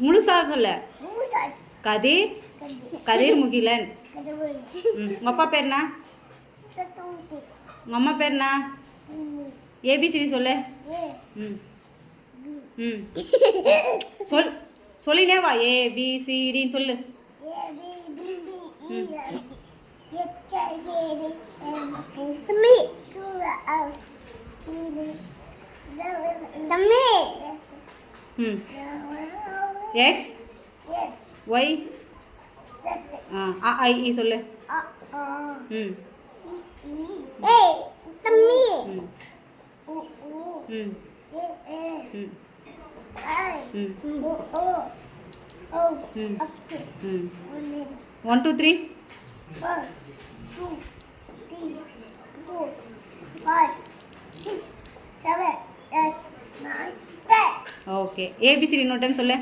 முழுசா சொல்ல. கதிர் கதிர் முகிலன். உங்கள் அப்பா பேர் என்ன? உங்கள் அம்மா பேர் என்ன? ஏபிசிடி சொல்லு. ம் ம் சொல் சொல்லினே வா. ஏபிசிடின்னு சொல்லு. எக்ஸ் ஒய் ஐ இ சொல்லு. ம் one two three. Okay. A B C D இன்னொரு டைம் சொல்லு.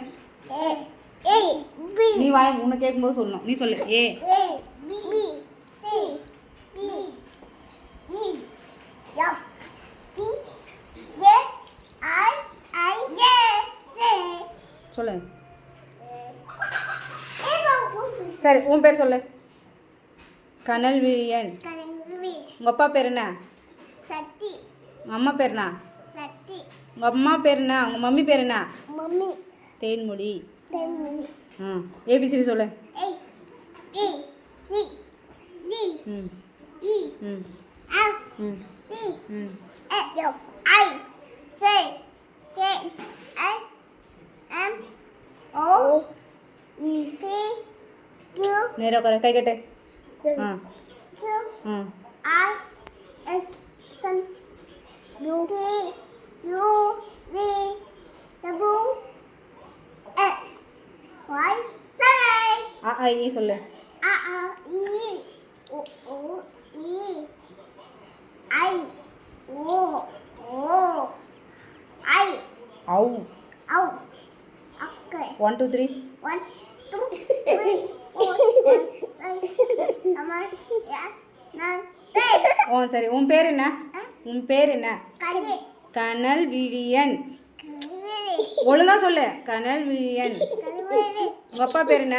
நீ வாய் உன்னை கேட்கும்போது சொல்லணும். நீ சொல்லு. ஏ சொல்லு. சரி உன் பேர் சொல்லு. கனல்விழியன். உங்கள் அப்பா பேர் என்ன? உங்கள் அம்மா பேர் என்ன? உங்கள் அம்மா பேர் என்ன? உங்கள் மம்மி பேர் என்ன? தேன்மொழி. ஏபிசிடி சொல்லு. ம் ம் ம் நேரா कर கை கட்டு. நீ சொல்லு. One two three. ஓ சரி. உன் பேர் என்ன? உன் பேர் என்ன? கனல்விழியன். ஒழுங்கா சொல்லு. கனல்விழியன். உங்கள் அப்பா பேர் என்ன?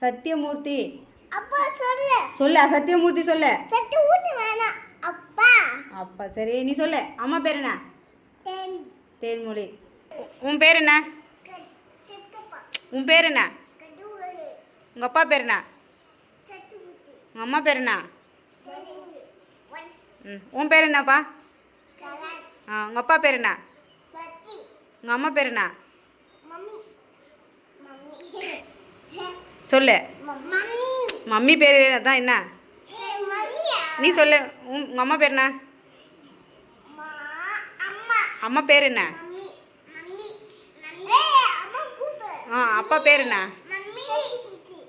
சத்தியமூர்த்தி. சொல்லு. சத்தியமூர்த்தி சொல்லு. அப்பா சரி. நீ சொல்லு. அம்மா பேர் என்ன? தேன்மொழி. உன் பேர் என்ன? உன் பேர் என்ன? உங்கள் அப்பா பேர் என்ன? உங்கள் அம்மா பேர் என்ன? உன் பேர் என்னப்பா? உங்கள் அப்பா பேர் என்ன? உங்கள் அம்மா பேர் என்ன? சொல்லு. மம்மி பேர் தான் என்ன? நீ சொல்லு. உங்கள் அம்மா பேர் என்ன? அம்மா பேர் என்ன? அப்பா பேர் என்ன?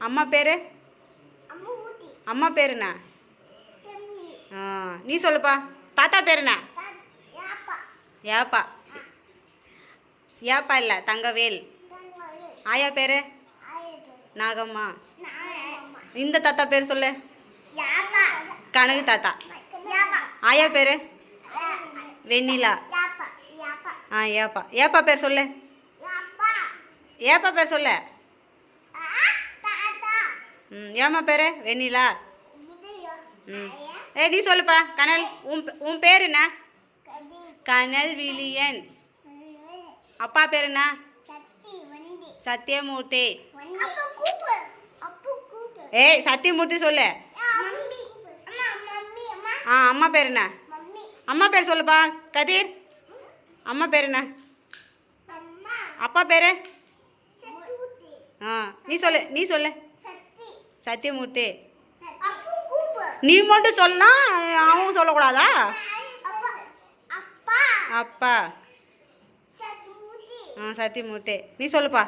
அம்மா பேர்? அம்மா பேர் என்ன? நீ சொல்லுப்பா. தாத்தா பேர் என்ன? ஏப்பா. ஏப்பா இல்லை தங்கவேல். ஆயா பேர்? நாகம்மா. இந்த தாத்தா பேர் சொல்லு. கனகு தாத்தா. ஆயா பேர்? வெண்ணிலா. ஏப்பா. ஏப்பா பேர் சொல்லு. ஏப்பா பேர் சொல்லு. ஏம்மா பேர்? வெண்ணிலா. நீ சொல்லுப்பா. கனல். உன் பேர் என்ன? கனல்விழியன். அப்பா பேர் என்ன? சத்தியமூர்த்தி. சத்தியமூர்த்தி சொல்லு. அம்மா பேர் என்ன? அம்மா பேர் சொல்லுப்பா. கதிர். அம்மா பேர் என்ன? அப்பா பேர்? நீ சொல்லு. நீ சொல்லு. சத்தியமூர்த்தி. நீ மட்டும் சொல்லலாம், அவங்க சொல்லக்கூடாதா? அப்பா. சத்தியமூர்த்தி. நீ சொல்லுப்பா.